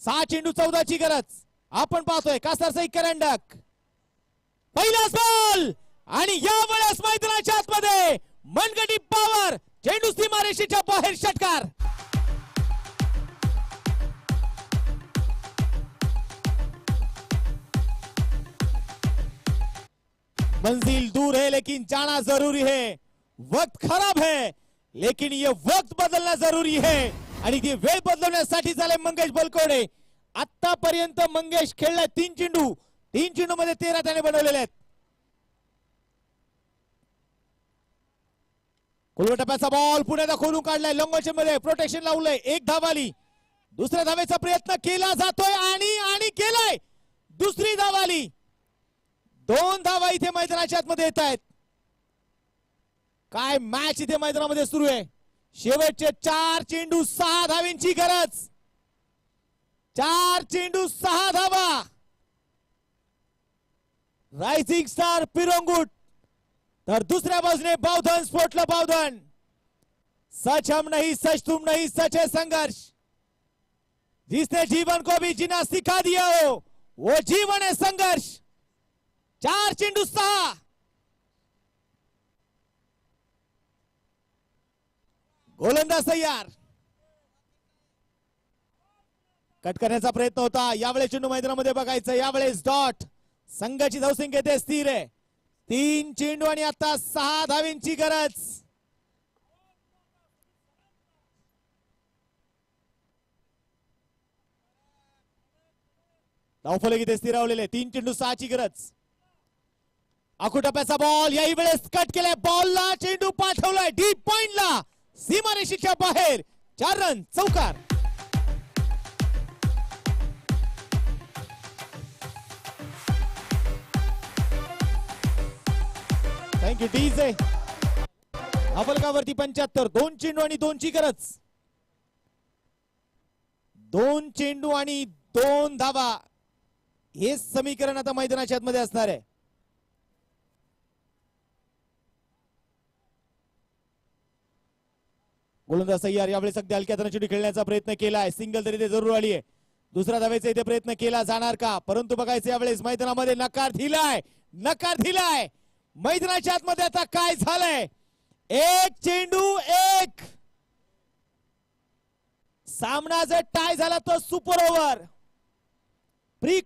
6 चेंडू 14 ची गरज आपण पाहतोय कासारचा करंडक पहिलाच बॉल आणि यावेळेस मैदानाच्या आतमध्ये मनगटी पॉवर चेंडू सीमारेषेच्या बाहेर षटकार मंजिल दूर है लेकिन जाना जरूरी है वक्त खराब है लेकिन ये वक्त बदलना जरूरी है आणि ती वेळ बदलण्यासाठी झाले मंगेश बलकोडे आतापर्यंत मंगेश खेळला 3 चेंडू मध्ये 13 त्याने बनवलेले आहेत टप्प्याचा बॉल पुण्याला खोलून काढलाय लंगोचे मध्ये प्रोटेक्शन लावलंय एक धाव आली दुसऱ्या धावेचा प्रयत्न केला जातोय आणि केलाय दुसरी धाव आली 2 धावा इथे मैदानाच्या आतमध्ये येत आहेत काय मॅच इथे मैदानामध्ये सुरू आहे शेवटचे 4 चेंडू 6 धावांची गरज 4 चेंडू 6 धावा रायझिंग स्टार पिरंगुट तर दुसऱ्या बाजूने बावधन स्फोटलं बावधन सच हम नहीं सच तुम नहीं सच है संघर्ष जिसने जीवन को भी जीना सिखा दिया हो वो जीवन है संघर्ष 4 चेंडू 6 गोलंदाज तयार कट करण्याचा प्रयत्न होता यावेळेस चेंडू मैदानामध्ये बघायचं यावेळेस डॉट संघाची धावसंख्या येते स्थिर आहे 3 चेंडू आणि आता 6 धावांची गरज धावफलक इथे स्थिरावलेले 3 चेंडू 6 ची गरज आकुटप्प्याचा बॉल याही वेळेस कट केलाय बॉलला चेंडू पाठवलाय डीप पॉइंटला सीमारेषेच्या बाहेर 4 रन चौकार थँक्यू डीजे धावफलकावरती 75 2 चेंडू आणि 2 ची गरज 2 चेंडू आणि 2 धावा हे समीकरण आता मैदानाच्या आतमध्ये असणार आहे गोलंदाज तयार यावेळेस अगदी हलक्या चेंडू खेळण्याचा प्रयत्न केलाय सिंगल तरी ते जरूर आली आहे दुसऱ्या धावेचा इथे प्रयत्न केला जाणार का परंतु बघायचं यावेळेस मैदानामध्ये नकार दिलाय मैदानाच्या आतमध्ये आता काय झालंय 1 चेंडू 1 सामना जर टाय झाला तर सुपर ओव्हर प्री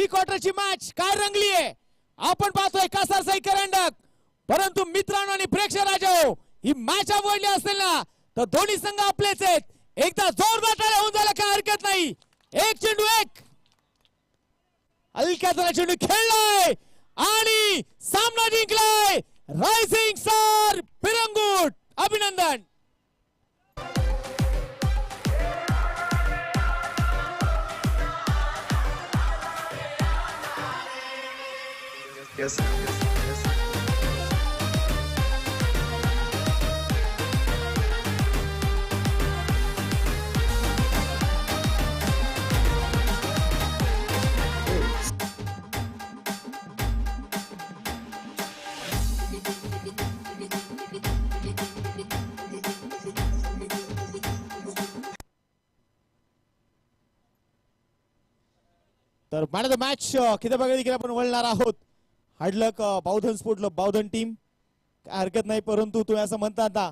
क्वार्टरची मॅच काय रंगली आहे आपण पाहतोय कासारचा करंडक परंतु मित्रांनो आणि प्रेक्षक राजाओ ही मॅच आवडली असेल ना तर दोन्ही संघ आपलेच आहेत एकदा जोरदार टाळ्या होऊन झाला काय हरकत नाही 1 चेंडू 1 हलक्या चेंडू खेळलाय आणि सामना जिंकलाय रायझिंग स्टार पिरंगुट अभिनंदन Yes. तर मॅन ऑफ द मॅच किताबाकडे देखील आपण वळणार आहोत हार्डलक बावधन स्फोटलं बावधन टीम काय हरकत नाही परंतु तुम्ही असं म्हणता आता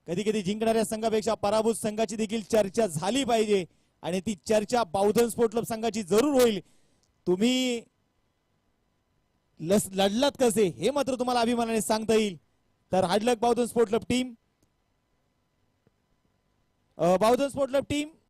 कधी कधी जिंकणाऱ्या संघापेक्षा पराभूत संघाची देखील चर्चा झाली पाहिजे आणि ती चर्चा बावधन स्पोर्ट क्लब संघाची जरूर होईल तुम्ही लढलात कसे हे मात्र तुम्हाला अभिमानाने सांगता येईल तर हार्डलक बावधन स्पोर्ट क्लब टीम